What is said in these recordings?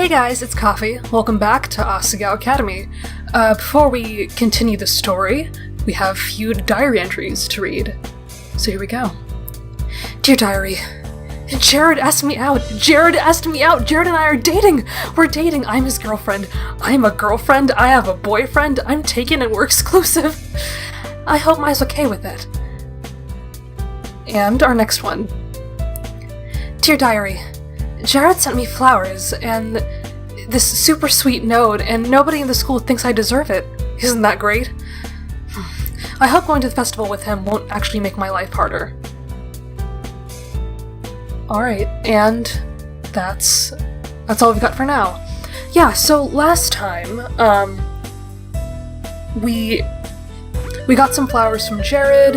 Hey guys, it's Coffee. Welcome back to Asagao Academy. Before we continue the story, we have a few diary entries to read. So here we go. Dear Diary, Jared asked me out. Jared and I are dating. We're dating. I'm his girlfriend. I'm a girlfriend. I have a boyfriend. I'm taken and we're exclusive. I hope Mai's okay with it. And our next one. Dear Diary, Jared sent me flowers and this super sweet note, and nobody in the school thinks I deserve it. Isn't that great? I hope going to the festival with him won't actually make my life harder. Alright, and that's all we've got for now. Yeah, so last time, we got some flowers from Jared,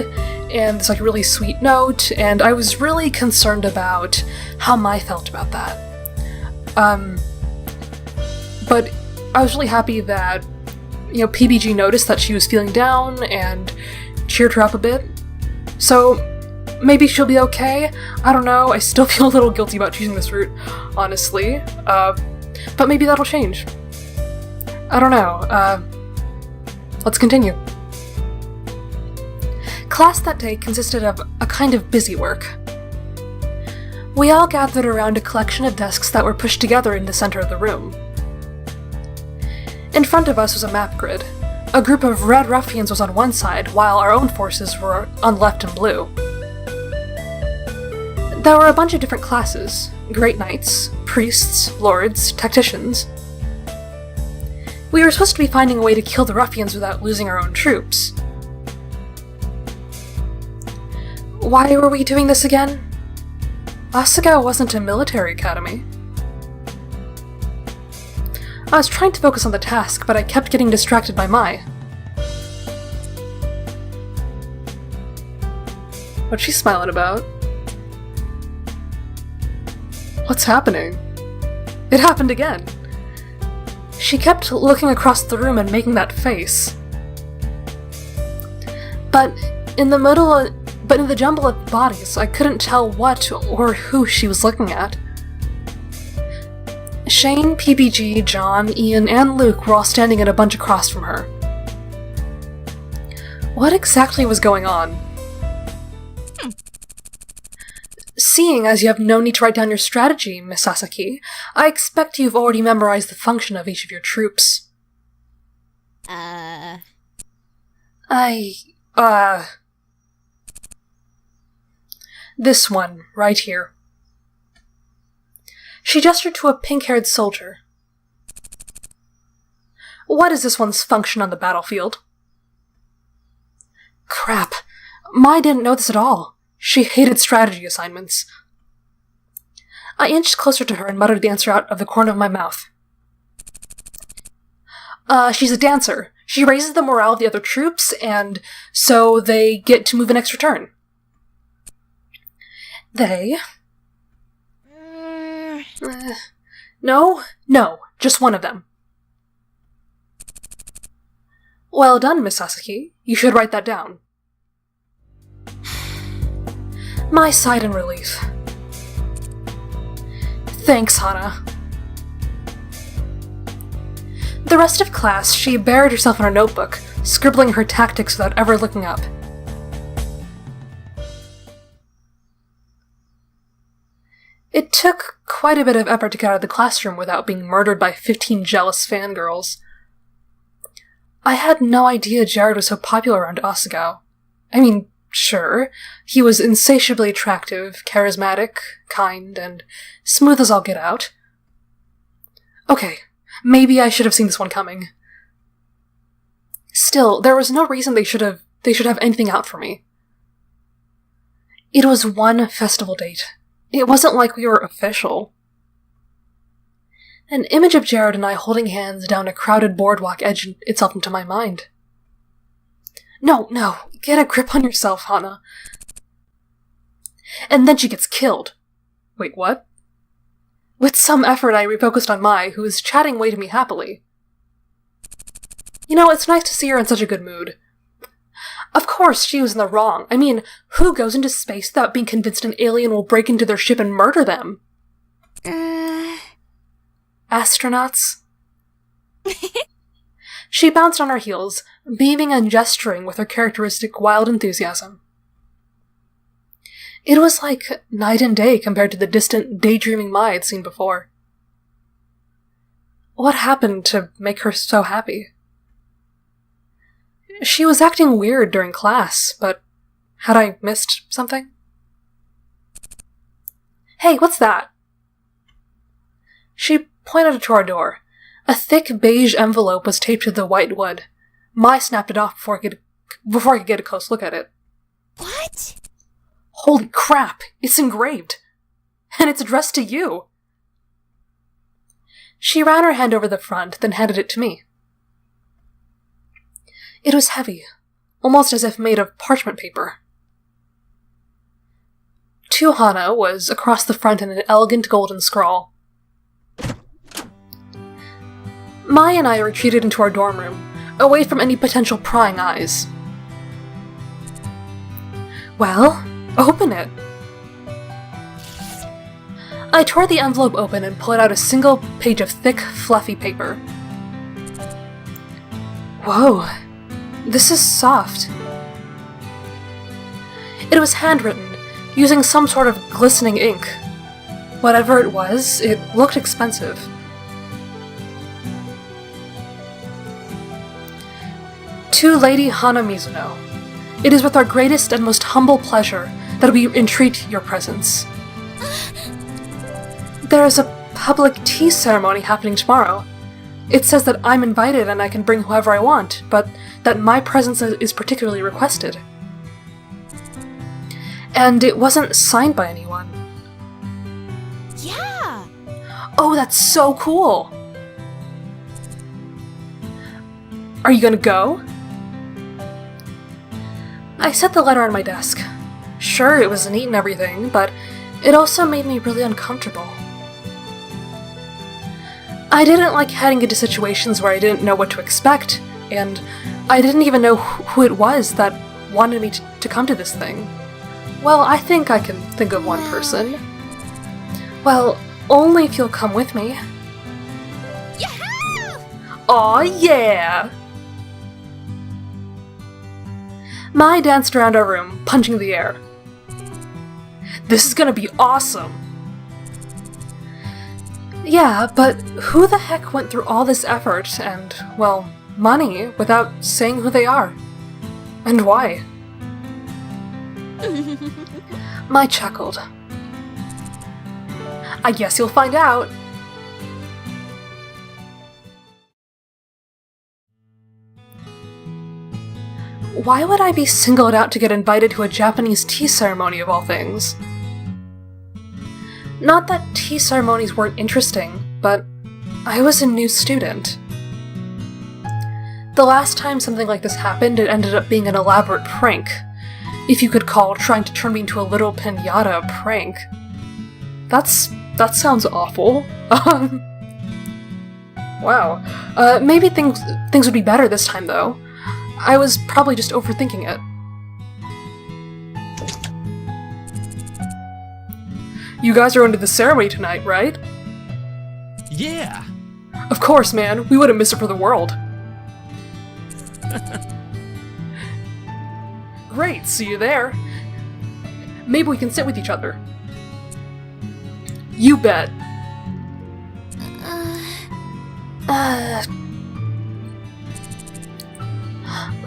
and it's like a really sweet note, and I was really concerned about how Mai felt about that. But I was really happy that, PBG noticed that she was feeling down and cheered her up a bit. So maybe she'll be okay. I don't know, I still feel a little guilty about choosing this route, honestly. But maybe that'll change. I don't know. Let's continue. Class that day consisted of a kind of busy work. We all gathered around a collection of desks that were pushed together in the center of the room. In front of us was a map grid. A group of red ruffians was on one side, while our own forces were on left and blue. There were a bunch of different classes: Great Knights, Priests, Lords, Tacticians. We were supposed to be finding a way to kill the ruffians without losing our own troops. Why were we doing this again? Asagao wasn't a military academy. I was trying to focus on the task, but I kept getting distracted by Mai. What's she smiling about? What's happening? It happened again. She kept looking across the room and making that face. But in the jumble of bodies, I couldn't tell what or who she was looking at. Shane, PBG, John, Ian, and Luke were all standing in a bunch across from her. What exactly was going on? Seeing as you have no need to write down your strategy, Miss Sasaki, I expect you've already memorized the function of each of your troops. This one, right here. She gestured to a pink-haired soldier. What is this one's function on the battlefield? Crap. Mai didn't know this at all. She hated strategy assignments. I inched closer to her and muttered the answer out of the corner of my mouth. She's a dancer. She raises the morale of the other troops, and so they get to move an extra turn. They... No, just one of them. Well done, Miss Sasaki. You should write that down. Mai sighed in relief. Thanks, Hana. The rest of class, she buried herself in her notebook, scribbling her tactics without ever looking up. It took quite a bit of effort to get out of the classroom without being murdered by 15 jealous fangirls. I had no idea Jared was so popular around Asagao. I mean, sure, he was insatiably attractive, charismatic, kind, and smooth as all get out. Okay, maybe I should have seen this one coming. Still, there was no reason they should have anything out for me. It was one festival date. It wasn't like we were official. An image of Jared and I holding hands down a crowded boardwalk edged itself into my mind. No, get a grip on yourself, Hana. And then she gets killed. Wait, what? With some effort, I refocused on Mai, who was chatting away to me happily. It's nice to see her in such a good mood. Of course, she was in the wrong. I mean, who goes into space without being convinced an alien will break into their ship and murder them? Astronauts? She bounced on her heels, beaming and gesturing with her characteristic wild enthusiasm. It was like night and day compared to the distant, daydreaming Mai I'd seen before. What happened to make her so happy? She was acting weird during class, but had I missed something? Hey, what's that? She pointed to our door. A thick beige envelope was taped to the white wood. Mai snapped it off before I could get a close look at it. What? Holy crap! It's engraved! And it's addressed to you! She ran her hand over the front, then handed it to me. It was heavy, almost as if made of parchment paper. To Hana was across the front in an elegant golden scrawl. Mai and I retreated into our dorm room, away from any potential prying eyes. Well, open it. I tore the envelope open and pulled out a single page of thick, fluffy paper. Whoa, this is soft. It was handwritten, using some sort of glistening ink. Whatever it was, it looked expensive. To Lady Hana Mizuno, it is with our greatest and most humble pleasure that we entreat your presence. There is a public tea ceremony happening tomorrow. It says that I'm invited and I can bring whoever I want, but that my presence is particularly requested. And it wasn't signed by anyone. Yeah! Oh, that's so cool! Are you gonna go? I set the letter on my desk. Sure, it was neat and everything, but it also made me really uncomfortable. I didn't like heading into situations where I didn't know what to expect, and I didn't even know who it was that wanted me to come to this thing. Well, I think I can think of one person. Well, only if you'll come with me. Yahoo! Aw, yeah! Mai danced around our room, punching the air. This is gonna be awesome! Yeah, but who the heck went through all this effort and, well, money without saying who they are? And why? Mai chuckled. I guess you'll find out. Why would I be singled out to get invited to a Japanese tea ceremony of all things? Not that tea ceremonies weren't interesting, but I was a new student. The last time something like this happened, it ended up being an elaborate prank. If you could call trying to turn me into a little piñata a prank. That sounds awful. Wow. Maybe things would be better this time, though. I was probably just overthinking it. You guys are going to the ceremony tonight, right? Yeah! Of course, man. We wouldn't miss it for the world. Great, see you there. Maybe we can sit with each other. You bet.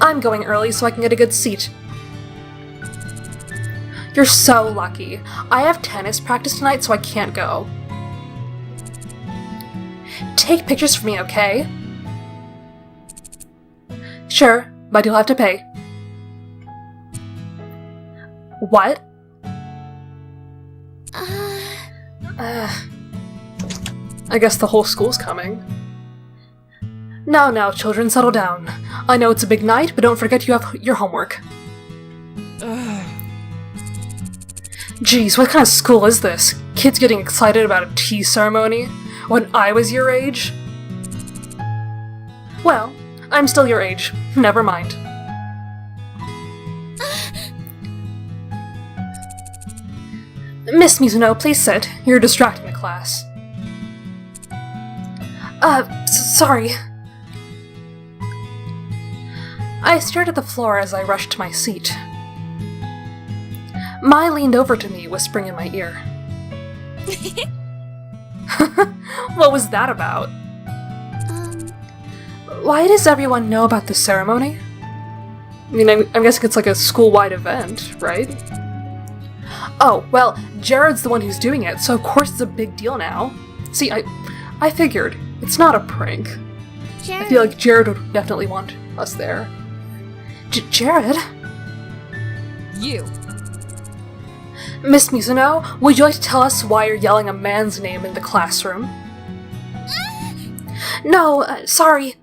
I'm going early so I can get a good seat. You're so lucky. I have tennis practice tonight, so I can't go. Take pictures for me, okay? Sure, but you'll have to pay. What? I guess the whole school's coming. Now, children, settle down. I know it's a big night, but don't forget you have your homework. Geez, what kind of school is this? Kids getting excited about a tea ceremony? When I was your age? Well, I'm still your age. Never mind. Miss Mizuno, please sit. You're distracting the class. Sorry. I stared at the floor as I rushed to my seat. Mai leaned over to me, whispering in my ear. What was that about? Why does everyone know about the ceremony? I mean, I'm guessing it's like a school-wide event, right? Oh, well, Jared's the one who's doing it, so of course it's a big deal now. See, I figured. It's not a prank. Jared. I feel like Jared would definitely want us there. Jared? You. Miss Mizuno, would you like to tell us why you're yelling a man's name in the classroom? No, sorry.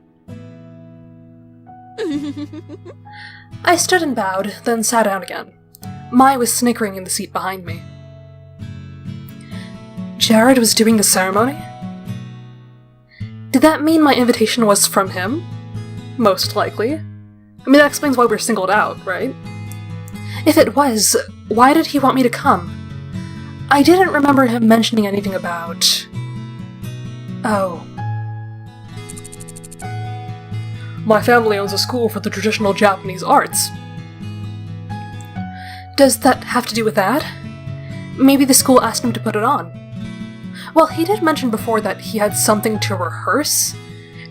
I stood and bowed, then sat down again. Mai was snickering in the seat behind me. Jared was doing the ceremony? Did that mean my invitation was from him? Most likely. I mean, that explains why we're singled out, right? If it was, why did he want me to come? I didn't remember him mentioning anything about... Oh. My family owns a school for the traditional Japanese arts. Does that have to do with that? Maybe the school asked him to put it on. Well, he did mention before that he had something to rehearse,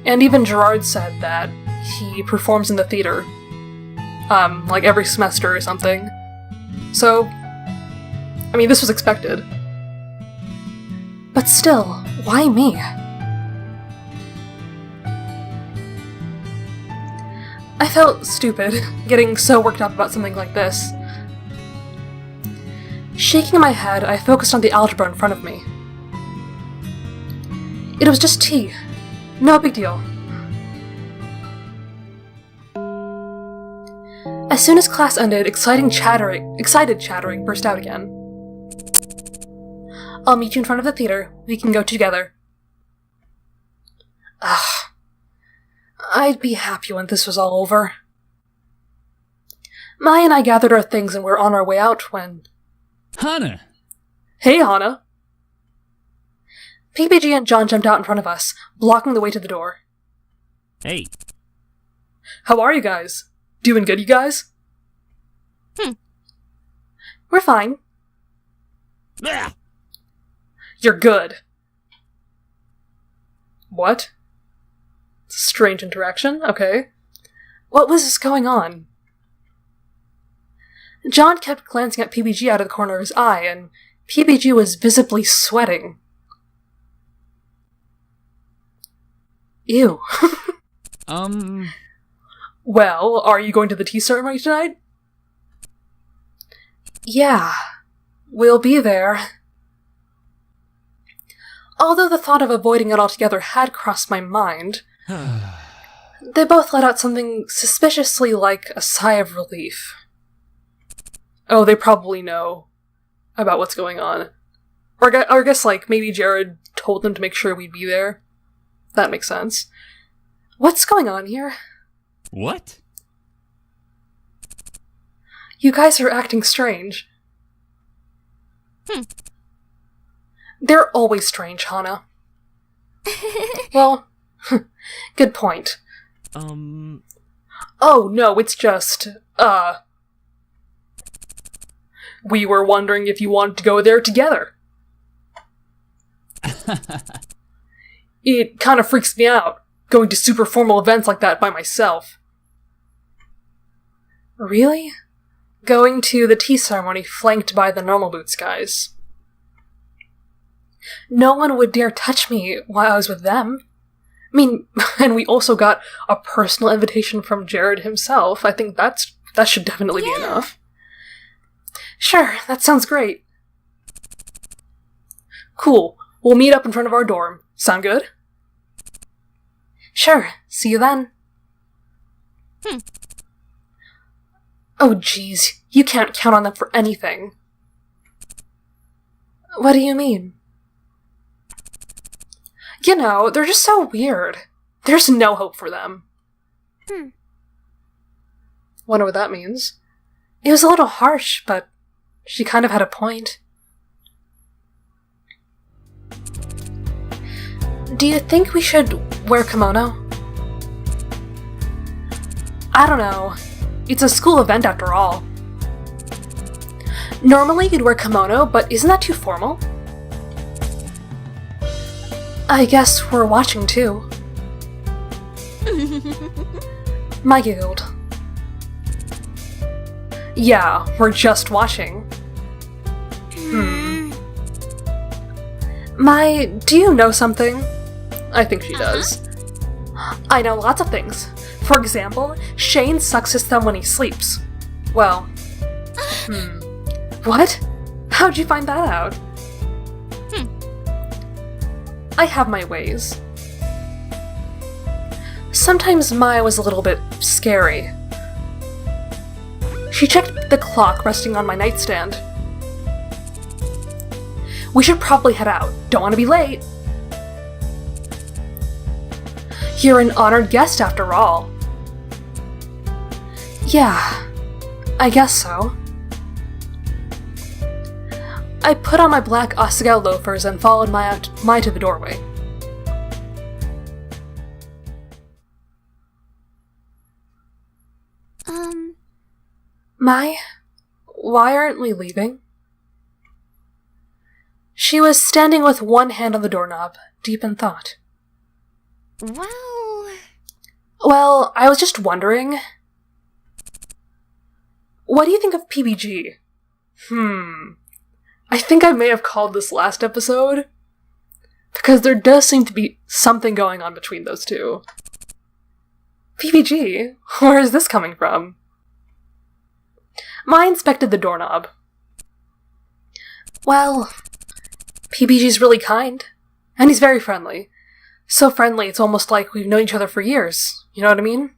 and even Gerard said that he performs in the theater, like every semester or something. So, I mean, this was expected. But still, why me? I felt stupid, getting so worked up about something like this. Shaking my head, I focused on the algebra in front of me. It was just tea. No big deal. As soon as class ended, excited chattering burst out again. I'll meet you in front of the theater. We can go together. Ugh. I'd be happy when this was all over. Mai and I gathered our things and were on our way out when... Hana! Hey, Hana! PPG and John jumped out in front of us, blocking the way to the door. Hey. How are you guys? Doing good, you guys? We're fine. Ah! You're good. What? It's a strange interaction, okay. What was going on? John kept glancing at PPG out of the corner of his eye, and PPG was visibly sweating. Ew. Well, are you going to the tea ceremony tonight? Yeah, we'll be there. Although the thought of avoiding it altogether had crossed my mind, they both let out something suspiciously like a sigh of relief. Oh, they probably know about what's going on. Or I guess, like, maybe Jared told them to make sure we'd be there. That makes sense. What's going on here? What? You guys are acting strange. They're always strange, Hana. Well, good point. Oh, no, it's just, we were wondering if you wanted to go there together. It kind of freaks me out, going to super formal events like that by myself. Really? Going to the tea ceremony flanked by the normal boots guys. No one would dare touch me while I was with them. I mean, and we also got a personal invitation from Jared himself. I think that should definitely be enough. Sure, that sounds great. Cool. We'll meet up in front of our dorm. Sound good? Sure. See you then. Oh, jeez. You can't count on them for anything. What do you mean? You know, they're just so weird. There's no hope for them. Wonder what that means. It was a little harsh, but she kind of had a point. Do you think we should wear kimono? I don't know. It's a school event after all. Normally you'd wear kimono, but isn't that too formal? I guess we're watching too. My giggled. Yeah, we're just watching. Do you know something? I think she does. I know lots of things. For example, Shane sucks his thumb when he sleeps. Well, What? How'd you find that out? I have my ways. Sometimes Maya was a little bit scary. She checked the clock resting on my nightstand. We should probably head out. Don't want to be late. You're an honored guest after all. Yeah, I guess so. I put on my black Asagao loafers and followed Maya to the doorway. Mai, why aren't we leaving? She was standing with one hand on the doorknob, deep in thought. Well, I was just wondering. What do you think of PBG? I think I may have called this last episode, because there does seem to be something going on between those two. PBG? Where is this coming from? Mai inspected the doorknob. Well, PBG's really kind, and he's very friendly. So friendly, it's almost like we've known each other for years. You know what I mean?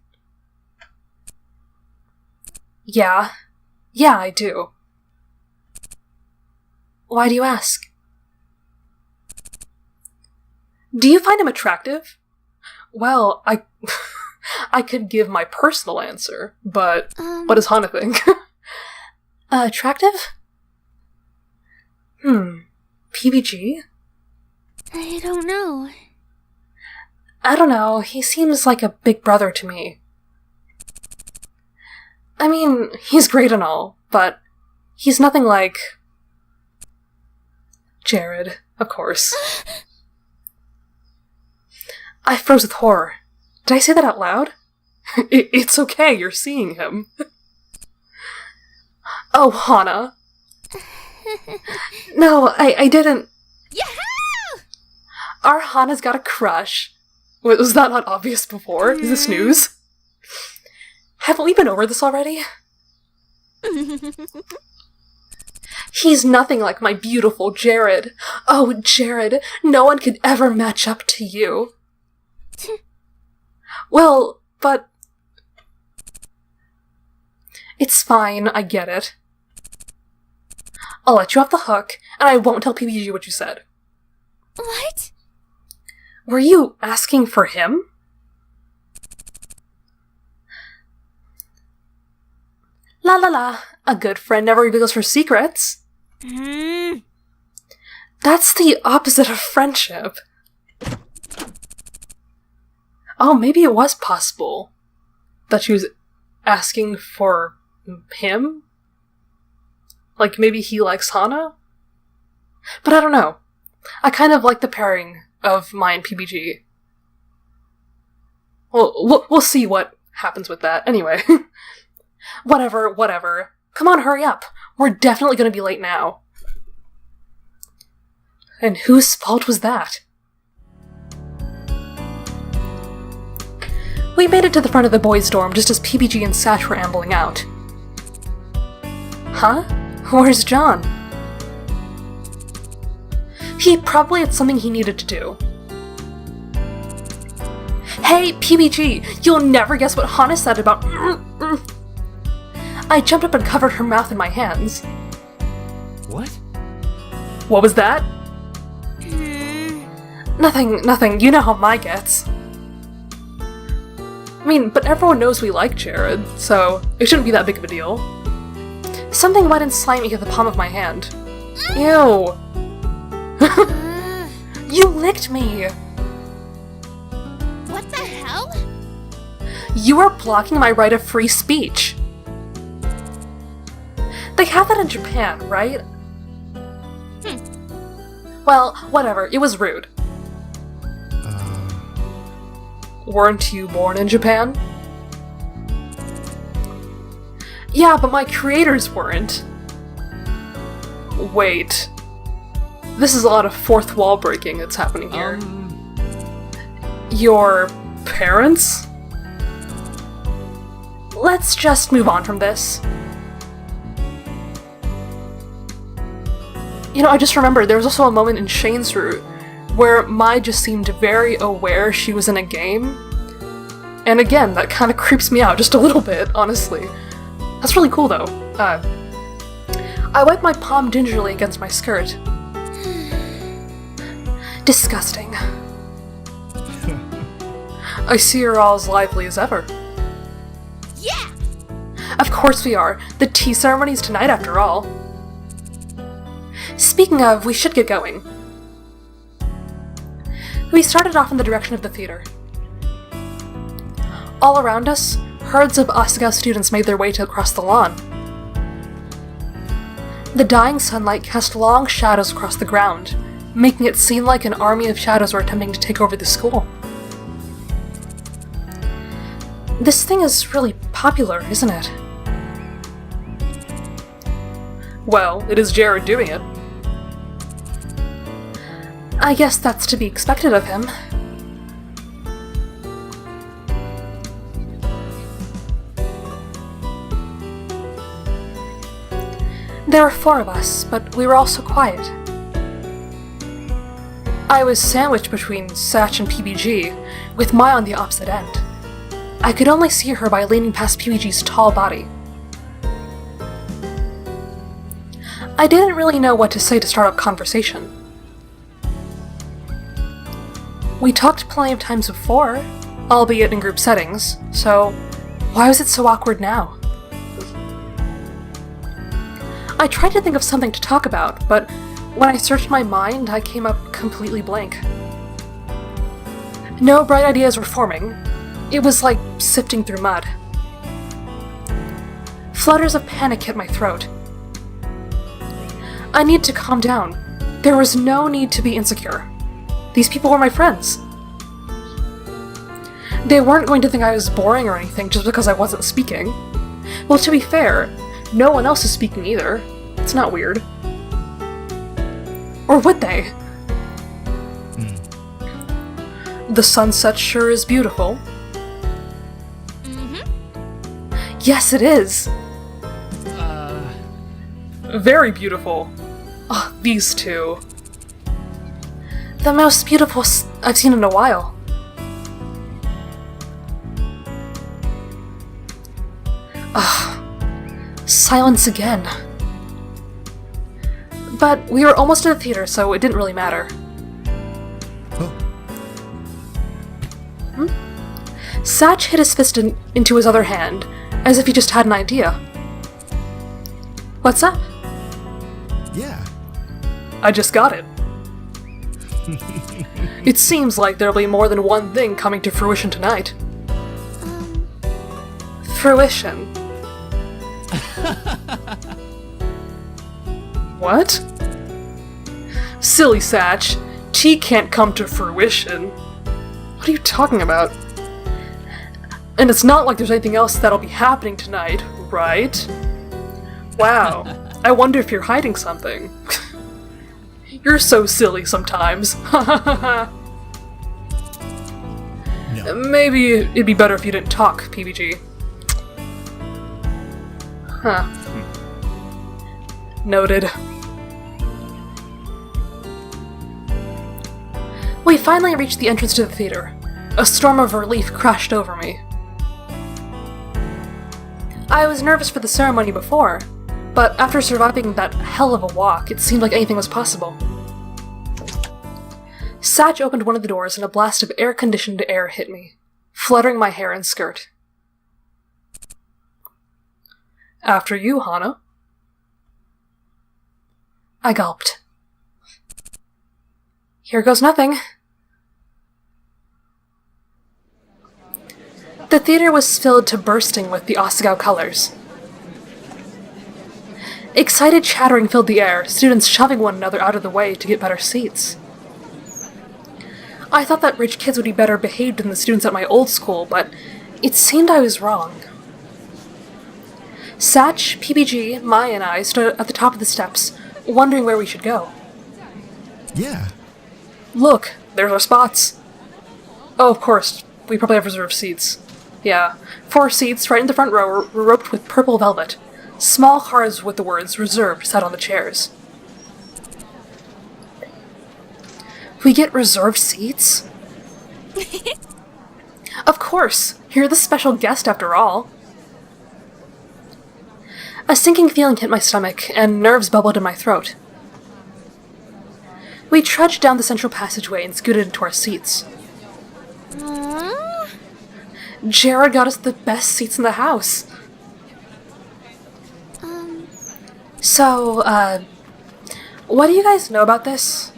Yeah, I do. Why do you ask? Do you find him attractive? Well, I could give my personal answer, but what does Hana think? Attractive? PBG? I don't know. I don't know, he seems like a big brother to me. I mean, he's great and all, but he's nothing like... Jared, of course. I froze with horror. Did I say that out loud? It's okay, you're seeing him. Oh, Hana. No, I didn't. Yahoo! Our Hana's got a crush. Was that not obvious before? Is this news? Haven't we been over this already? He's nothing like my beautiful Jared. Oh, Jared, no one could ever match up to you. Well, but... It's fine, I get it. I'll let you off the hook, and I won't tell PBG what you said. What? Were you asking for him? La la la, a good friend never reveals her secrets. That's the opposite of friendship. Oh, maybe it was possible that she was asking for him? Like, maybe he likes Hana? But I don't know. I kind of like the pairing of Mai and PBG. Well, we'll see what happens with that. Anyway. Whatever. Come on, hurry up. We're definitely going to be late now. And whose fault was that? We made it to the front of the boys' dorm just as PBG and Satch were ambling out. Huh? Where's John? He probably had something he needed to do. Hey, PBG! You'll never guess what Hana said about... I jumped up and covered her mouth in my hands. What? What was that? Nothing. You know how Mai gets. I mean, but everyone knows we like Jared, so it shouldn't be that big of a deal. Something wet and slimy hit the palm of my hand. Ew! You licked me! What the hell? You are blocking my right of free speech. They have that in Japan, right? Well, whatever, it was rude. Weren't you born in Japan? Yeah, but my creators weren't. Wait. This is a lot of fourth wall breaking that's happening here. Your parents? Let's just move on from this. You know, I just remembered there was also a moment in Shane's route where Mai just seemed very aware she was in a game. And again, that kind of creeps me out just a little bit, honestly. That's really cool, though. I wipe my palm gingerly against my skirt. Disgusting. I see you're all as lively as ever. Yeah! Of course we are. The tea ceremony's tonight, after all. Speaking of, we should get going. We started off in the direction of the theater. All around us, herds of Asagao students made their way across the lawn. The dying sunlight cast long shadows across the ground, making it seem like an army of shadows were attempting to take over the school. This thing is really popular, isn't it? Well, it is Jared doing it. I guess that's to be expected of him. There were 4 of us, but we were all so quiet. I was sandwiched between Satch and PBG, with Mai on the opposite end. I could only see her by leaning past PBG's tall body. I didn't really know what to say to start up conversation. We talked plenty of times before, albeit in group settings, so why was it so awkward now? I tried to think of something to talk about, but when I searched my mind, I came up completely blank. No bright ideas were forming. It was like sifting through mud. Flutters of panic hit my throat. I needed to calm down. There was no need to be insecure. These people were my friends. They weren't going to think I was boring or anything just because I wasn't speaking. Well, to be fair, no one else is speaking either. It's not weird. Or would they? The sunset sure is beautiful. Yes, it is. Very beautiful. Oh, these two. The most beautiful I've seen in a while. Silence again. But we were almost in the theater, so it didn't really matter. Satch hit his fist into his other hand, as if he just had an idea. What's up? Yeah. I just got it. It seems like there'll be more than one thing coming to fruition tonight. Fruition. What? Silly Satch. Tea can't come to fruition. What are you talking about? And it's not like there's anything else that'll be happening tonight, right? Wow. I wonder if you're hiding something. You're so silly sometimes. No. Maybe it'd be better if you didn't talk, PBG. Huh. Noted. We finally reached the entrance to the theater. A storm of relief crashed over me. I was nervous for the ceremony before, but after surviving that hell of a walk, it seemed like anything was possible. Satch opened one of the doors and a blast of air-conditioned air hit me, fluttering my hair and skirt. After you, Hana. I gulped. Here goes nothing. The theater was filled to bursting with the Asagao colors. Excited chattering filled the air, students shoving one another out of the way to get better seats. I thought that rich kids would be better behaved than the students at my old school, but it seemed I was wrong. Satch, PBG, Mai, and I stood at the top of the steps, wondering where we should go. Yeah. Look, there's our spots. Oh, of course, we probably have reserved seats. Yeah, 4 seats right in the front row were roped with purple velvet. Small cards with the words "reserved" sat on the chairs. We get reserved seats? Of course, you're the special guest after all. A sinking feeling hit my stomach, and nerves bubbled in my throat. We trudged down the central passageway and scooted into our seats. Jared got us the best seats in the house. So, what do you guys know about this?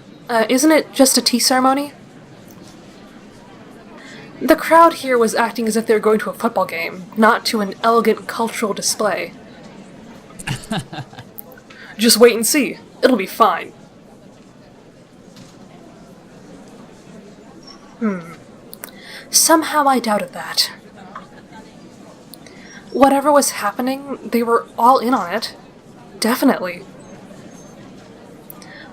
Isn't it just a tea ceremony? The crowd here was acting as if they were going to a football game, not to an elegant cultural display. Just wait and see. It'll be fine. Somehow I doubted that. Whatever was happening, they were all in on it. Definitely.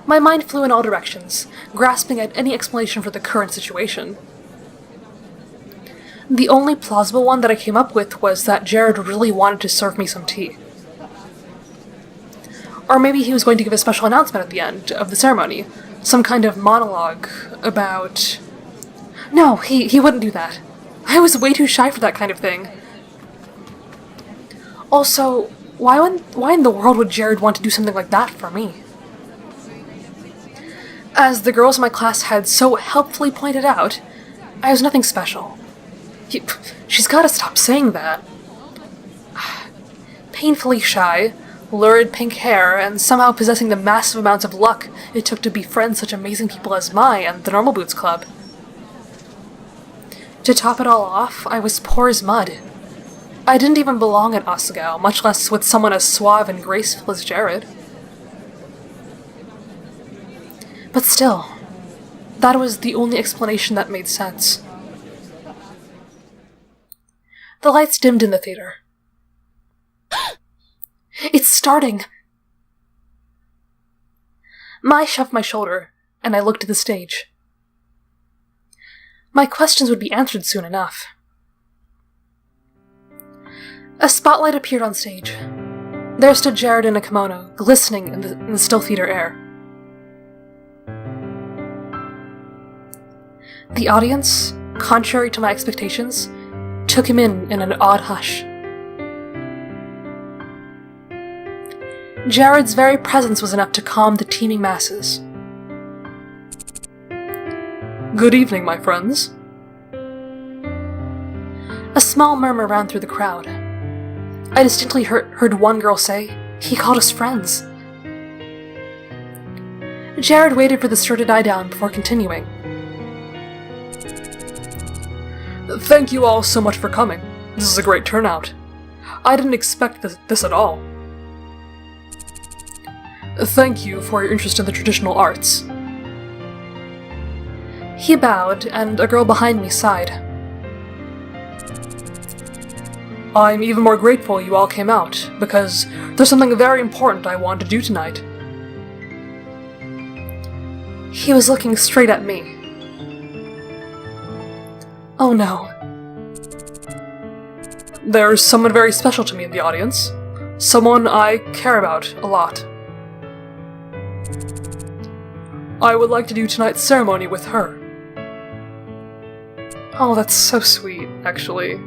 My mind flew in all directions, grasping at any explanation for the current situation. The only plausible one that I came up with was that Jared really wanted to serve me some tea. Or maybe he was going to give a special announcement at the end of the ceremony, some kind of monologue about... No, he wouldn't do that. I was way too shy for that kind of thing. Also, why in the world would Jared want to do something like that for me? As the girls in my class had so helpfully pointed out, I was nothing special. She's gotta stop saying that. Painfully shy, lurid pink hair, and somehow possessing the massive amounts of luck it took to befriend such amazing people as Mai and the Normal Boots Club. To top it all off, I was poor as mud. I didn't even belong at Asagao, much less with someone as suave and graceful as Jared. But still, that was the only explanation that made sense. The lights dimmed in the theater. It's starting! Mai shoved my shoulder, and I looked at the stage. My questions would be answered soon enough. A spotlight appeared on stage. There stood Jared in a kimono, glistening in the still theater air. The audience, contrary to my expectations, took him in an odd hush. Jared's very presence was enough to calm the teeming masses. Good evening, my friends. A small murmur ran through the crowd. I distinctly heard one girl say, "He called us friends." Jared waited for the stir to die down before continuing. Thank you all so much for coming. This is a great turnout. I didn't expect this at all. Thank you for your interest in the traditional arts. He bowed, and a girl behind me sighed. I'm even more grateful you all came out, because there's something very important I want to do tonight. He was looking straight at me. Oh no. There's someone very special to me in the audience. Someone I care about a lot. I would like to do tonight's ceremony with her. Oh, that's so sweet, actually.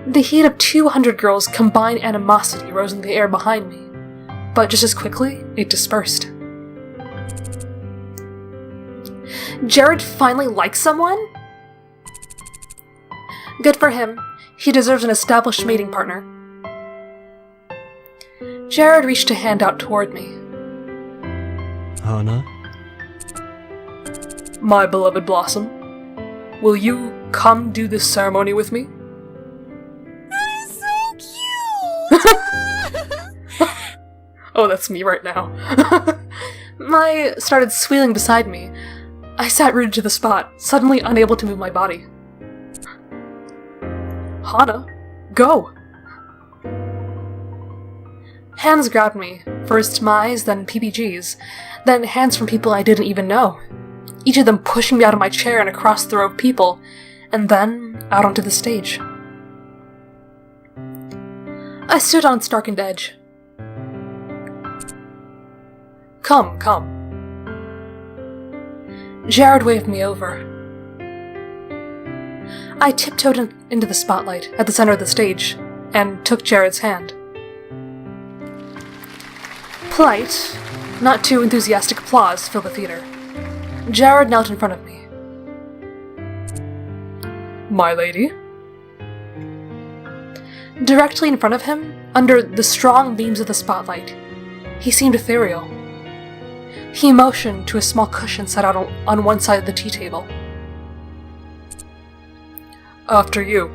The heat of 200 girls' combined animosity rose in the air behind me, but just as quickly, it dispersed. Jared finally likes someone? Good for him. He deserves an established mating partner. Jared reached a hand out toward me. Hana? My beloved Blossom, will you come do this ceremony with me? That is so cute! Oh, that's me right now. Mai started squealing beside me. I sat rooted to the spot, suddenly unable to move my body. Hana, go! Hands grabbed me, first Mai's, then PPG's, then hands from people I didn't even know, each of them pushing me out of my chair and across the row of people, and then out onto the stage. I stood on its darkened edge. Come, come. Jared waved me over. I tiptoed into the spotlight at the center of the stage and took Jared's hand. Polite, not too enthusiastic applause filled the theater. Jared knelt in front of me. My lady? Directly in front of him, under the strong beams of the spotlight, he seemed ethereal. He motioned to a small cushion set out on one side of the tea table. After you.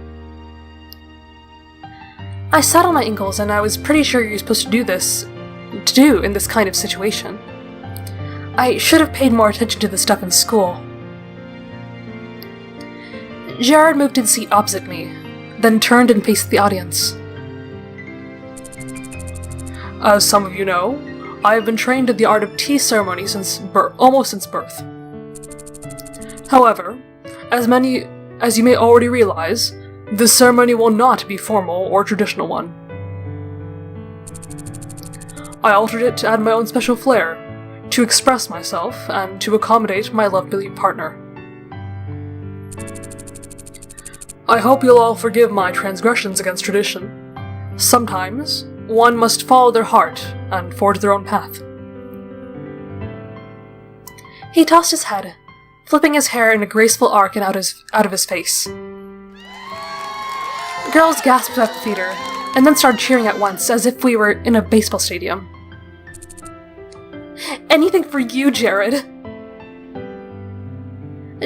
I sat on my ankles, and I was pretty sure you're supposed to do in this kind of situation. I should have paid more attention to this stuff in school. Jared moved to the seat opposite me, then turned and faced the audience. As some of you know, I have been trained in the art of tea ceremony almost since birth. However, as you may already realize, this ceremony will not be formal or traditional one. I altered it to add my own special flair, to express myself, and to accommodate my lovely partner. I hope you'll all forgive my transgressions against tradition. Sometimes, one must follow their heart and forge their own path. He tossed his head, flipping his hair in a graceful arc and out of his face. Girls gasped at the theater, and then started cheering at once, as if we were in a baseball stadium. Anything for you, Jared!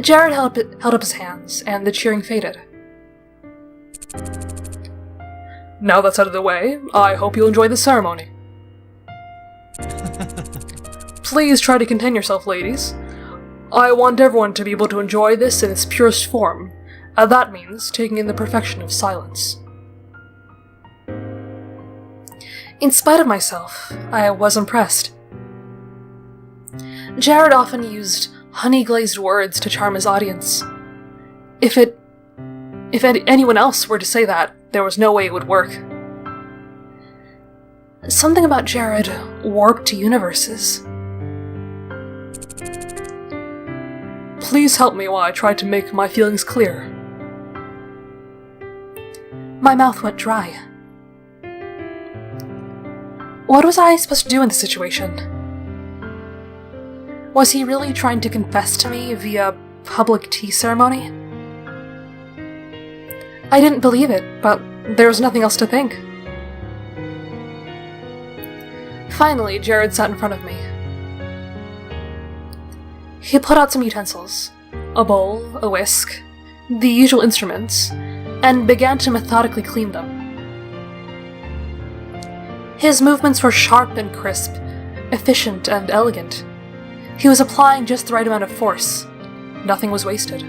Jared held up his hands, and the cheering faded. Now that's out of the way, I hope you'll enjoy the ceremony. Please try to contain yourself, ladies. I want everyone to be able to enjoy this in its purest form, and that means taking in the perfection of silence. In spite of myself, I was impressed. Jared often used honey-glazed words to charm his audience. If anyone else were to say that, there was no way it would work. Something about Jared warped universes. Please help me while I try to make my feelings clear. My mouth went dry. What was I supposed to do in this situation? Was he really trying to confess to me via public tea ceremony? I didn't believe it, but there was nothing else to think. Finally, Jared sat in front of me. He pulled out some utensils, a bowl, a whisk, the usual instruments, and began to methodically clean them. His movements were sharp and crisp, efficient and elegant. He was applying just the right amount of force. Nothing was wasted.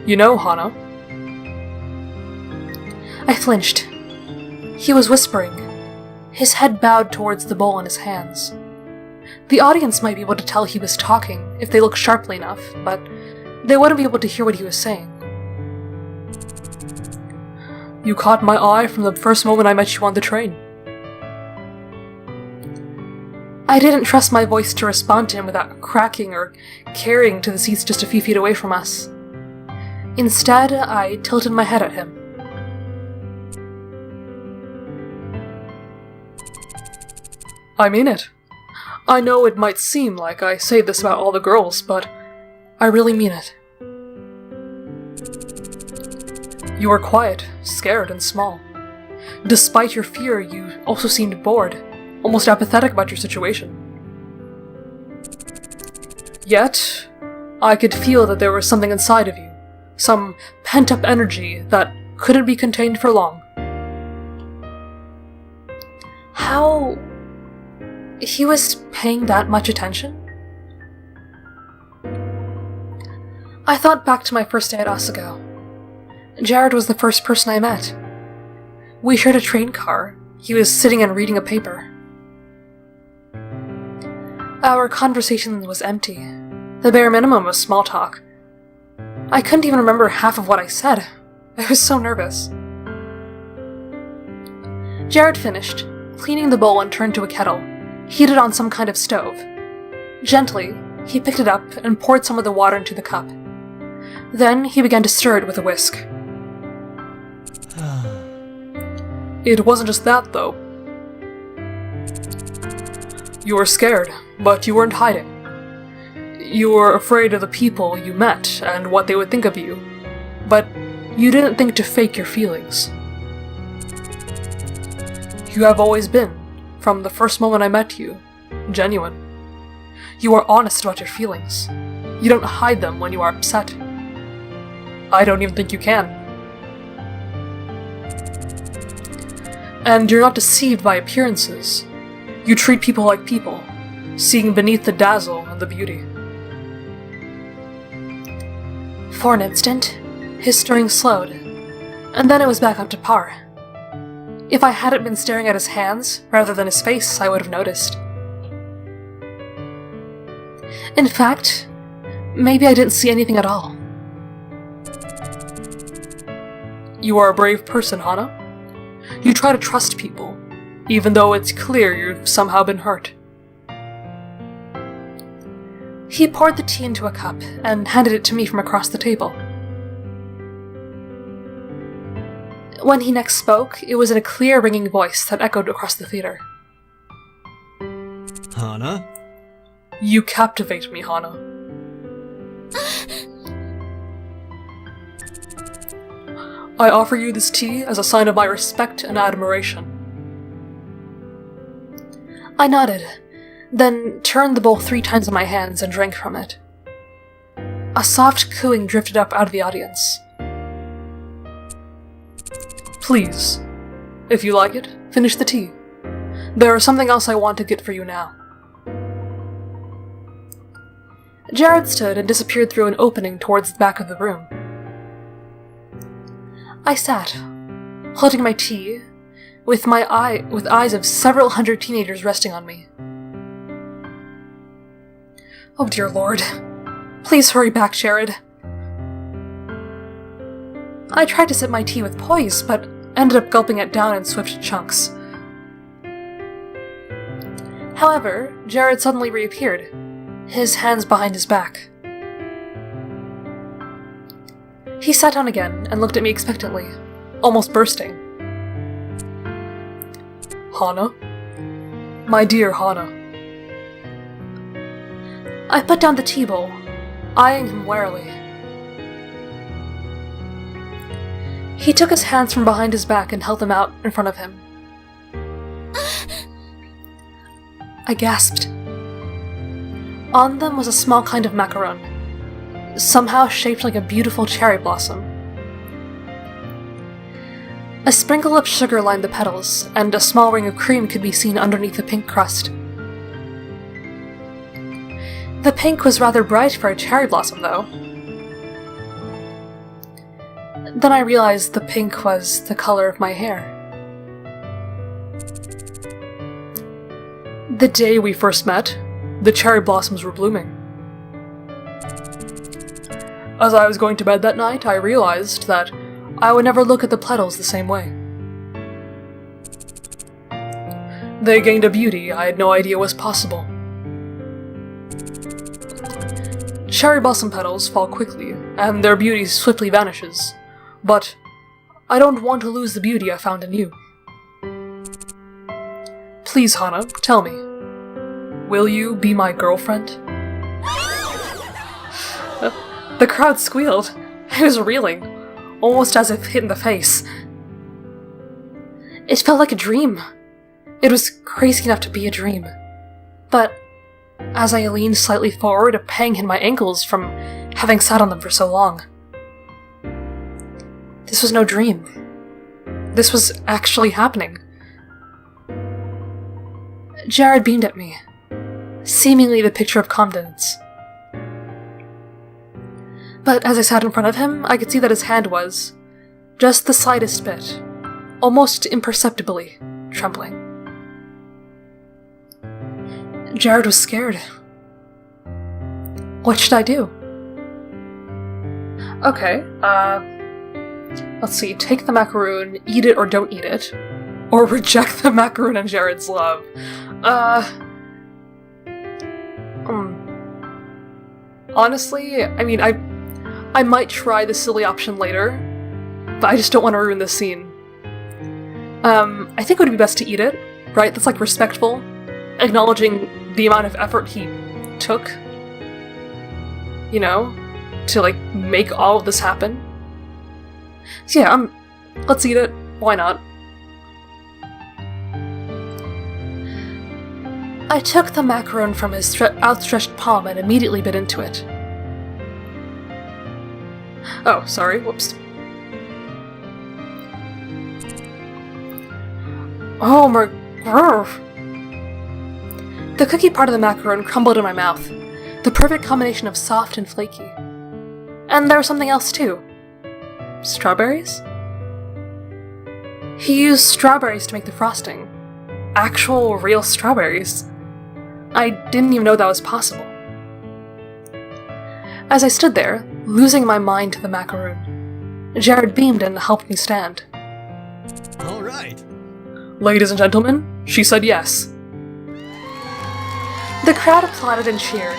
You know, Hana. I flinched. He was whispering, his head bowed towards the bowl in his hands. The audience might be able to tell he was talking if they looked sharply enough, but they wouldn't be able to hear what he was saying. You caught my eye from the first moment I met you on the train. I didn't trust my voice to respond to him without cracking or carrying to the seats just a few feet away from us. Instead, I tilted my head at him. I mean it. I know it might seem like I say this about all the girls, but I really mean it. You were quiet, scared, and small. Despite your fear, you also seemed bored, almost apathetic about your situation. Yet, I could feel that there was something inside of you, some pent-up energy that couldn't be contained for long. How... he was paying that much attention? I thought back to my first day at Asagao. Jared was the first person I met. We shared a train car. He was sitting and reading a paper. Our conversation was empty. The bare minimum was small talk. I couldn't even remember half of what I said. I was so nervous. Jared finished, cleaning the bowl and turned to a kettle, heated on some kind of stove. Gently, he picked it up and poured some of the water into the cup. Then he began to stir it with a whisk. It wasn't just that, though. You were scared, but you weren't hiding. You were afraid of the people you met and what they would think of you, but you didn't think to fake your feelings. You have always been, from the first moment I met you, genuine. You are honest about your feelings. You don't hide them when you are upset. I don't even think you can. And you're not deceived by appearances. You treat people like people, seeing beneath the dazzle and the beauty. For an instant, his stirring slowed, and then it was back up to par. If I hadn't been staring at his hands rather than his face, I would have noticed. In fact, maybe I didn't see anything at all. You are a brave person, Hana. You try to trust people, even though it's clear you've somehow been hurt. He poured the tea into a cup and handed it to me from across the table. When he next spoke, it was in a clear, ringing voice that echoed across the theater. Hana? You captivate me, Hana. I offer you this tea as a sign of my respect and admiration. I nodded, then turned the bowl 3 times in my hands and drank from it. A soft cooing drifted up out of the audience. Please, if you like it, finish the tea. There is something else I want to get for you now. Jared stood and disappeared through an opening towards the back of the room. I sat, holding my tea, with eyes of several hundred teenagers resting on me. Oh dear Lord. Please hurry back, Jared. I tried to sip my tea with poise, but ended up gulping it down in swift chunks. However, Jared suddenly reappeared, his hands behind his back. He sat down again and looked at me expectantly, almost bursting. Hana? My dear Hana. I put down the tea bowl, eyeing him warily. He took his hands from behind his back and held them out in front of him. I gasped. On them was a small kind of macaron, somehow shaped like a beautiful cherry blossom. A sprinkle of sugar lined the petals, and a small ring of cream could be seen underneath the pink crust. The pink was rather bright for a cherry blossom, though. Then I realized the pink was the color of my hair. The day we first met, the cherry blossoms were blooming. As I was going to bed that night, I realized that I would never look at the petals the same way. They gained a beauty I had no idea was possible. Cherry blossom petals fall quickly, and their beauty swiftly vanishes, but I don't want to lose the beauty I found in you. Please, Hana, tell me, will you be my girlfriend? The crowd squealed. I was reeling, almost as if hit in the face. It felt like a dream. It was crazy enough to be a dream. But As I leaned slightly forward, a pang hit my ankles from having sat on them for so long. This was no dream. This was actually happening. Jared beamed at me, seemingly the picture of confidence. But as I sat in front of him, I could see that his hand was, just the slightest bit, almost imperceptibly, trembling. Jared was scared. What should I do? Okay, let's see, take the macaroon, eat it or don't eat it, or reject the macaroon and Jared's love. Honestly, I mean, I might try the silly option later, but I just don't want to ruin this scene. I think it would be best to eat it, right? That's like respectful, acknowledging the amount of effort he took, you know, to like make all of this happen. So yeah, let's eat it. Why not? I took the macaron from his outstretched palm and immediately bit into it. Oh, sorry, whoops. Oh my... Grr. The cookie part of the macaron crumbled in my mouth, the perfect combination of soft and flaky. And there was something else too. Strawberries? He used strawberries to make the frosting. Actual, real strawberries. I didn't even know that was possible. As I stood there, losing my mind to the macaroon, Jared beamed and helped me stand. All right. Ladies and gentlemen, she said yes. The crowd applauded and cheered.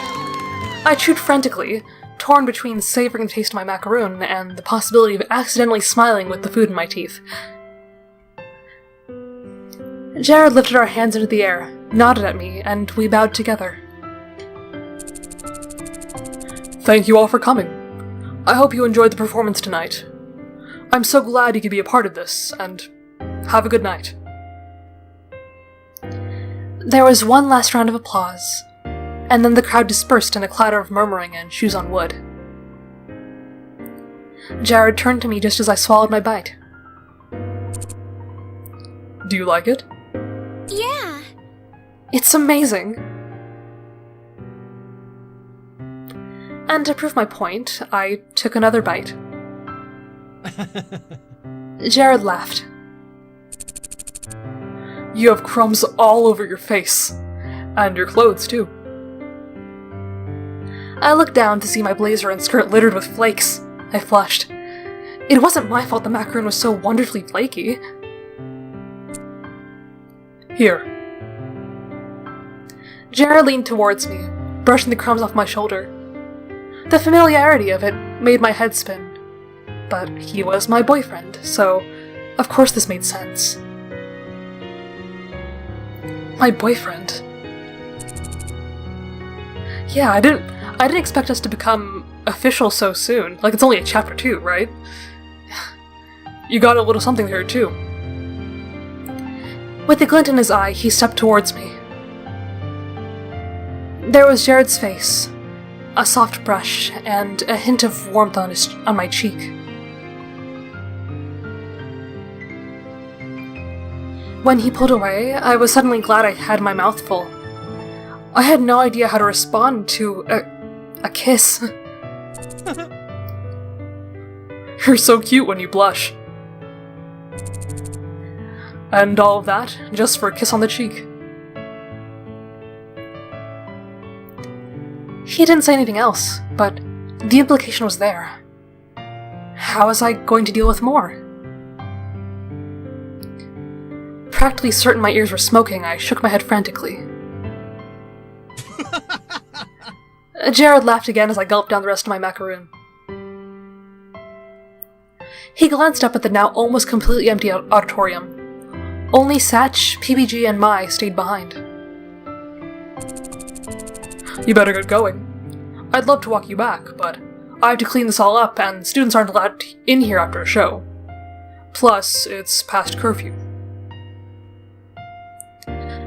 I chewed frantically, torn between savoring the taste of my macaroon and the possibility of accidentally smiling with the food in my teeth. Jared lifted our hands into the air, nodded at me, and we bowed together. Thank you all for coming. I hope you enjoyed the performance tonight. I'm so glad you could be a part of this, and have a good night. There was one last round of applause, and then the crowd dispersed in a clatter of murmuring and shoes on wood. Jared turned to me just as I swallowed my bite. Do you like it? Yeah. It's amazing! And to prove my point, I took another bite. Jared laughed. You have crumbs all over your face. And your clothes, too. I looked down to see my blazer and skirt littered with flakes. I flushed. It wasn't my fault the macaroon was so wonderfully flaky. Here. Jared leaned towards me, brushing the crumbs off my shoulder. The familiarity of it made my head spin. But he was my boyfriend, so of course this made sense. My boyfriend. Yeah, I didn't expect us to become official so soon. Like, it's only a chapter 2, right? You got a little something here, too. With a glint in his eye, he stepped towards me. There was Jared's face, a soft brush, and a hint of warmth on my cheek. When he pulled away, I was suddenly glad I had my mouth full. I had no idea how to respond to a kiss. You're so cute when you blush. And all of that, just for a kiss on the cheek. He didn't say anything else, but the implication was there. How was I going to deal with more? Practically certain my ears were smoking, I shook my head frantically. Jared laughed again as I gulped down the rest of my macaroon. He glanced up at the now almost completely empty auditorium. Only Satch, PBG, and Mai stayed behind. You better get going. I'd love to walk you back, but I have to clean this all up, and students aren't allowed in here after a show. Plus, it's past curfew.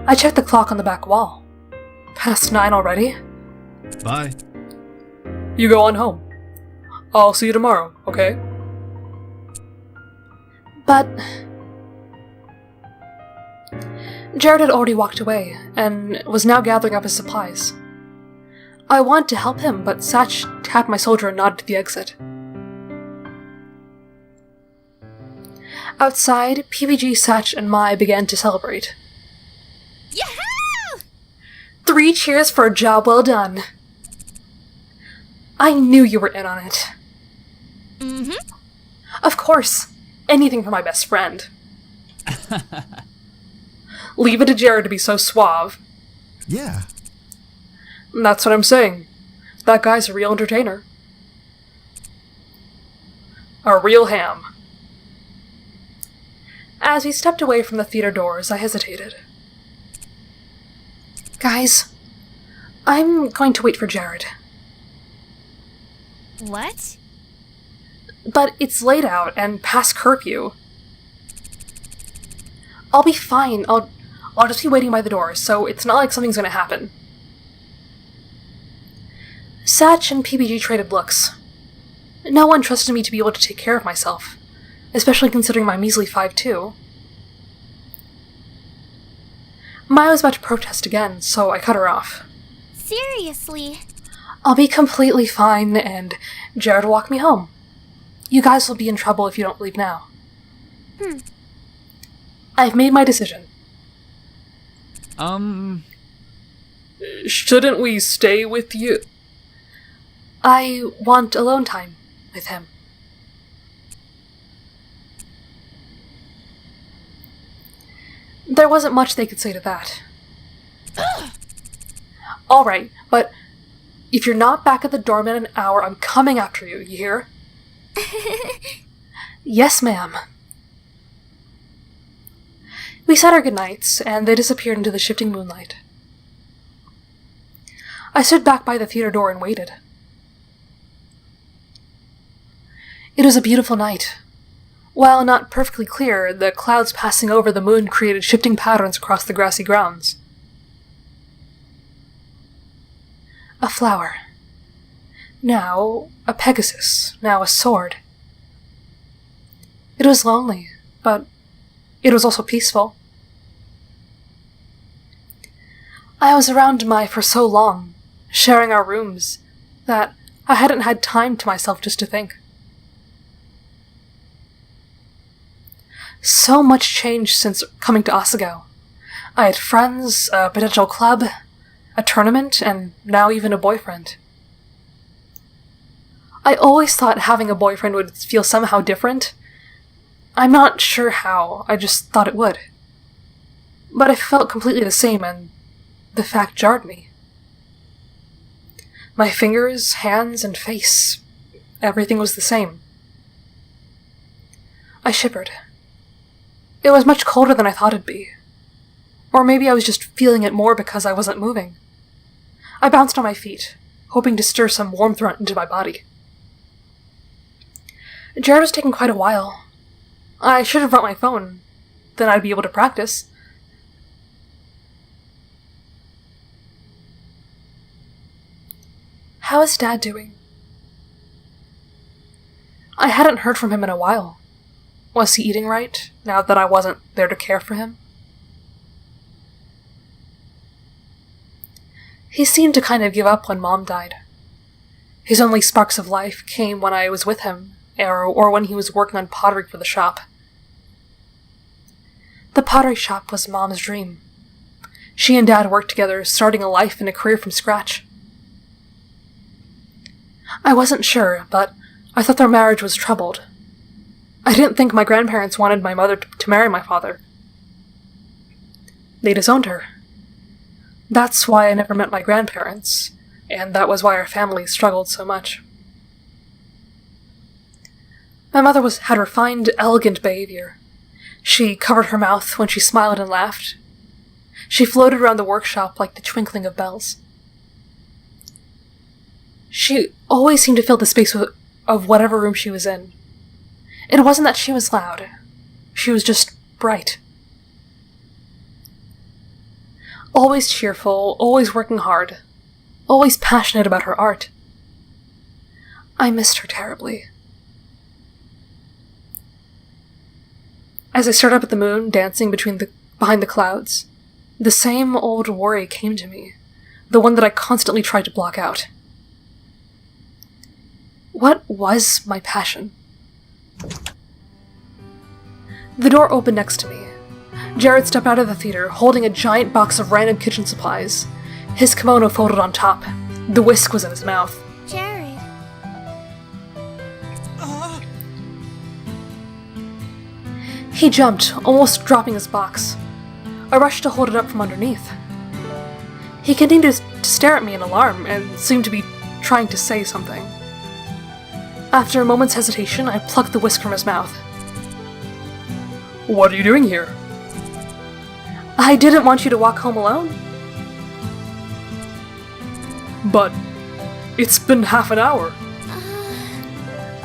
I checked the clock on the back wall. past 9 already? Bye. You go on home. I'll see you tomorrow, okay? But... Jared had already walked away, and was now gathering up his supplies. I wanted to help him, but Satch tapped my shoulder and nodded to the exit. Outside, PBG, Satch, and Mai began to celebrate. Yahoo! 3 cheers for a job well done. I knew you were in on it. Mm-hmm. Of course. Anything for my best friend. Leave it to Jared to be so suave. Yeah. That's what I'm saying. That guy's a real entertainer. A real ham. As we stepped away from the theater doors, I hesitated. Guys, I'm going to wait for Jared. What? But it's late out and past curfew. I'll be fine. I'll just be waiting by the door, so it's not like something's gonna happen. Satch and PBG traded looks. No one trusted me to be able to take care of myself, especially considering my measly 5'2". Maya was about to protest again, so I cut her off. Seriously? I'll be completely fine, and Jared will walk me home. You guys will be in trouble if you don't leave now. I've made my decision. Shouldn't we stay with you? I want alone time with him. There wasn't much they could say to that. Alright, but if you're not back at the dorm in an hour, I'm coming after you, you hear? Yes, ma'am. We said our goodnights, and they disappeared into the shifting moonlight. I stood back by the theater door and waited. It was a beautiful night. While not perfectly clear, the clouds passing over the moon created shifting patterns across the grassy grounds. A flower. Now a pegasus, now a sword. It was lonely, but it was also peaceful. I was around Mai for so long, sharing our rooms, that I hadn't had time to myself just to think. So much changed since coming to Asagao. I had friends, a potential club, a tournament, and now even a boyfriend. I always thought having a boyfriend would feel somehow different. I'm not sure how, I just thought it would. But I felt completely the same, and the fact jarred me. My fingers, hands, and face, everything was the same. I shivered. It was much colder than I thought it'd be. Or maybe I was just feeling it more because I wasn't moving. I bounced on my feet, hoping to stir some warmth into my body. Jared was taking quite a while. I should have brought my phone. Then I'd be able to practice. How is Dad doing? I hadn't heard from him in a while. Was he eating right, now that I wasn't there to care for him? He seemed to kind of give up when Mom died. His only sparks of life came when I was with him, or when he was working on pottery for the shop. The pottery shop was Mom's dream. She and Dad worked together, starting a life and a career from scratch. I wasn't sure, but I thought their marriage was troubled. I didn't think my grandparents wanted my mother to marry my father. They disowned her. That's why I never met my grandparents, and that was why our family struggled so much. My mother had refined, elegant behavior. She covered her mouth when she smiled and laughed. She floated around the workshop like the twinkling of bells. She always seemed to fill the space of whatever room she was in. It wasn't that she was loud. She was just bright. Always cheerful, always working hard, always passionate about her art. I missed her terribly. As I stared up at the moon dancing behind the clouds, the same old worry came to me, the one that I constantly tried to block out. What was my passion? The door opened next to me. Jared stepped out of the theater, holding a giant box of random kitchen supplies. His kimono folded on top. The whisk was in his mouth. Jared. He jumped, almost dropping his box. I rushed to hold it up from underneath. He continued to stare at me in alarm and seemed to be trying to say something. After a moment's hesitation, I plucked the whisk from his mouth. "What are you doing here?" "I didn't want you to walk home alone." "But it's been half an hour."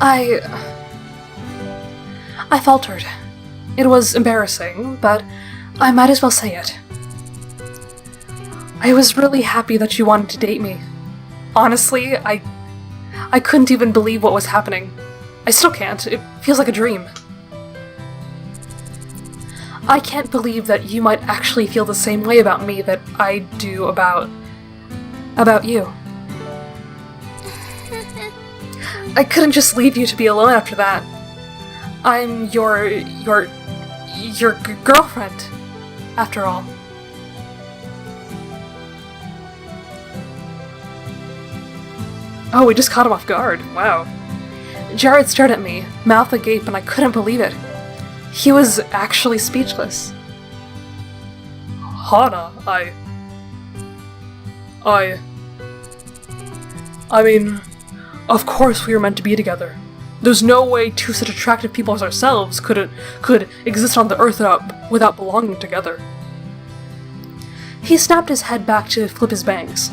I faltered. It was embarrassing, but I might as well say it. I was really happy that you wanted to date me. Honestly, I couldn't even believe what was happening. I still can't. It feels like a dream. I can't believe that you might actually feel the same way about me that I do about you. I couldn't just leave you to be alone after that. I'm your girlfriend, after all. Oh, we just caught him off guard. Wow. Jared stared at me, mouth agape, and I couldn't believe it. He was actually speechless. Hana, I mean, of course we were meant to be together. There's no way two such attractive people as ourselves could exist on the earth without belonging together. He snapped his head back to flip his bangs.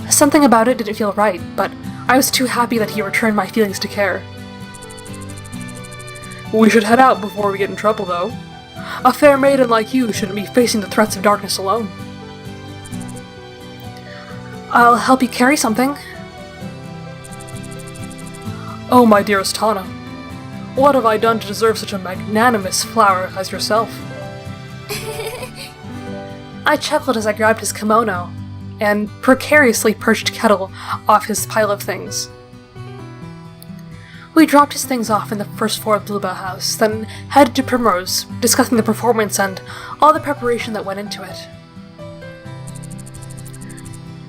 Something about it didn't feel right, but I was too happy that he returned my feelings to care. We should head out before we get in trouble, though. A fair maiden like you shouldn't be facing the threats of darkness alone. I'll help you carry something. Oh, my dearest Hana, what have I done to deserve such a magnanimous flower as yourself? I chuckled as I grabbed his kimono and precariously perched Kettle off his pile of things. We dropped his things off in the first floor of Bluebell House, then headed to Primrose, discussing the performance and all the preparation that went into it.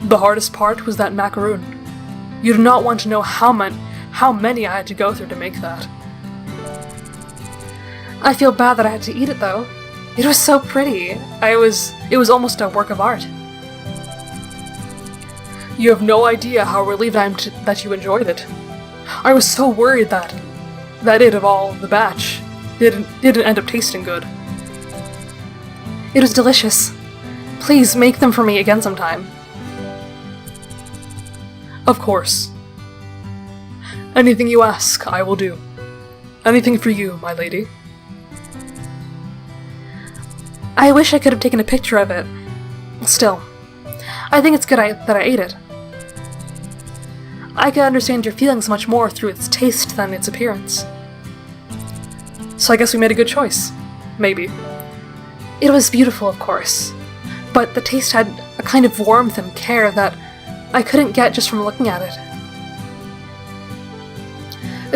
The hardest part was that macaroon. You do not want to know how many I had to go through to make that. I feel bad that I had to eat it, though. It was so pretty. It was almost a work of art. You have no idea how relieved I am that you enjoyed it. I was so worried that it, of all the batch, didn't end up tasting good. It was delicious. Please make them for me again sometime. Of course. Anything you ask, I will do. Anything for you, my lady. I wish I could have taken a picture of it. Still, I think it's good that I ate it. I can understand your feelings much more through its taste than its appearance. So I guess we made a good choice. Maybe. It was beautiful, of course, but the taste had a kind of warmth and care that I couldn't get just from looking at it.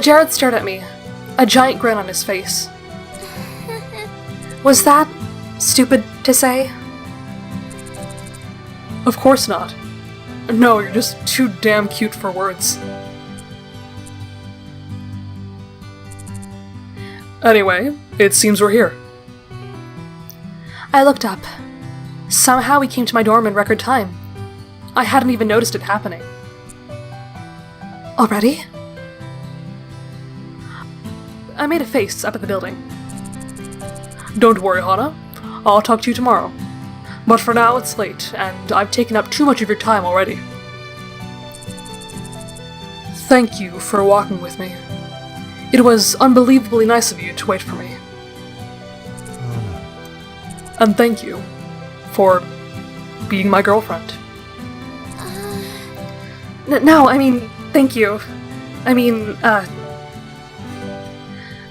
Jared stared at me, a giant grin on his face. Was that stupid to say? Of course not. No, you're just too damn cute for words. Anyway, it seems we're here. I looked up. Somehow we came to my dorm in record time. I hadn't even noticed it happening. Already? I made a face up at the building. Don't worry, Hana. I'll talk to you tomorrow. But for now, it's late, and I've taken up too much of your time already. Thank you for walking with me. It was unbelievably nice of you to wait for me. And thank you for being my girlfriend. No, I mean, thank you. I mean,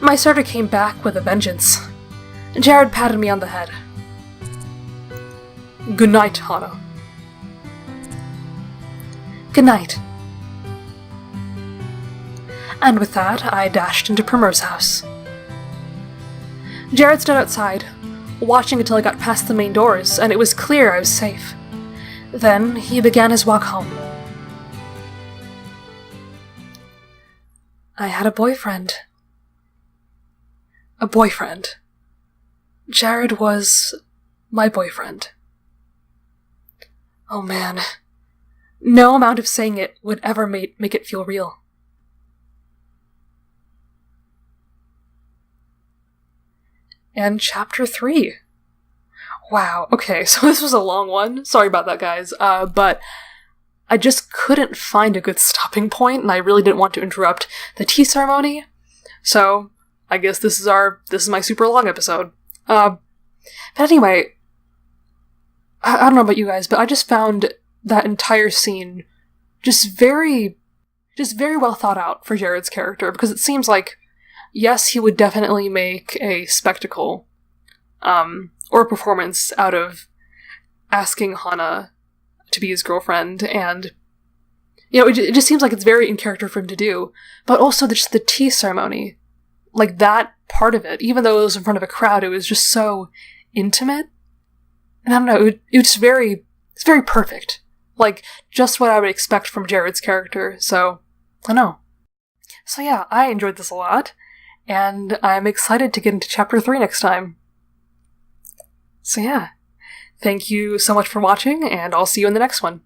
my starter came back with a vengeance. Jared patted me on the head. Good night, Hana. Good night. And with that, I dashed into Primrose's house. Jared stood outside, watching until I got past the main doors, and it was clear I was safe. Then he began his walk home. I had a boyfriend. A boyfriend. Jared was my boyfriend. Oh man. No amount of saying it would ever make it feel real. And chapter 3. Wow, okay, so this was a long one. Sorry about that, guys. But I just couldn't find a good stopping point, and I really didn't want to interrupt the tea ceremony. So, I guess this is my super long episode. But anyway, I don't know about you guys, but I just found that entire scene just very well thought out for Jared's character, because it seems like, yes, he would definitely make a spectacle, or a performance out of asking Hana to be his girlfriend, and, you know, it just seems like it's very in character for him to do, but also just the tea ceremony, like that part of it, even though it was in front of a crowd, it was just so intimate, and I don't know, it's very perfect, like, just what I would expect from Jared's character, so, I don't know. So yeah, I enjoyed this a lot, and I'm excited to get into chapter 3 next time. So yeah, thank you so much for watching, and I'll see you in the next one.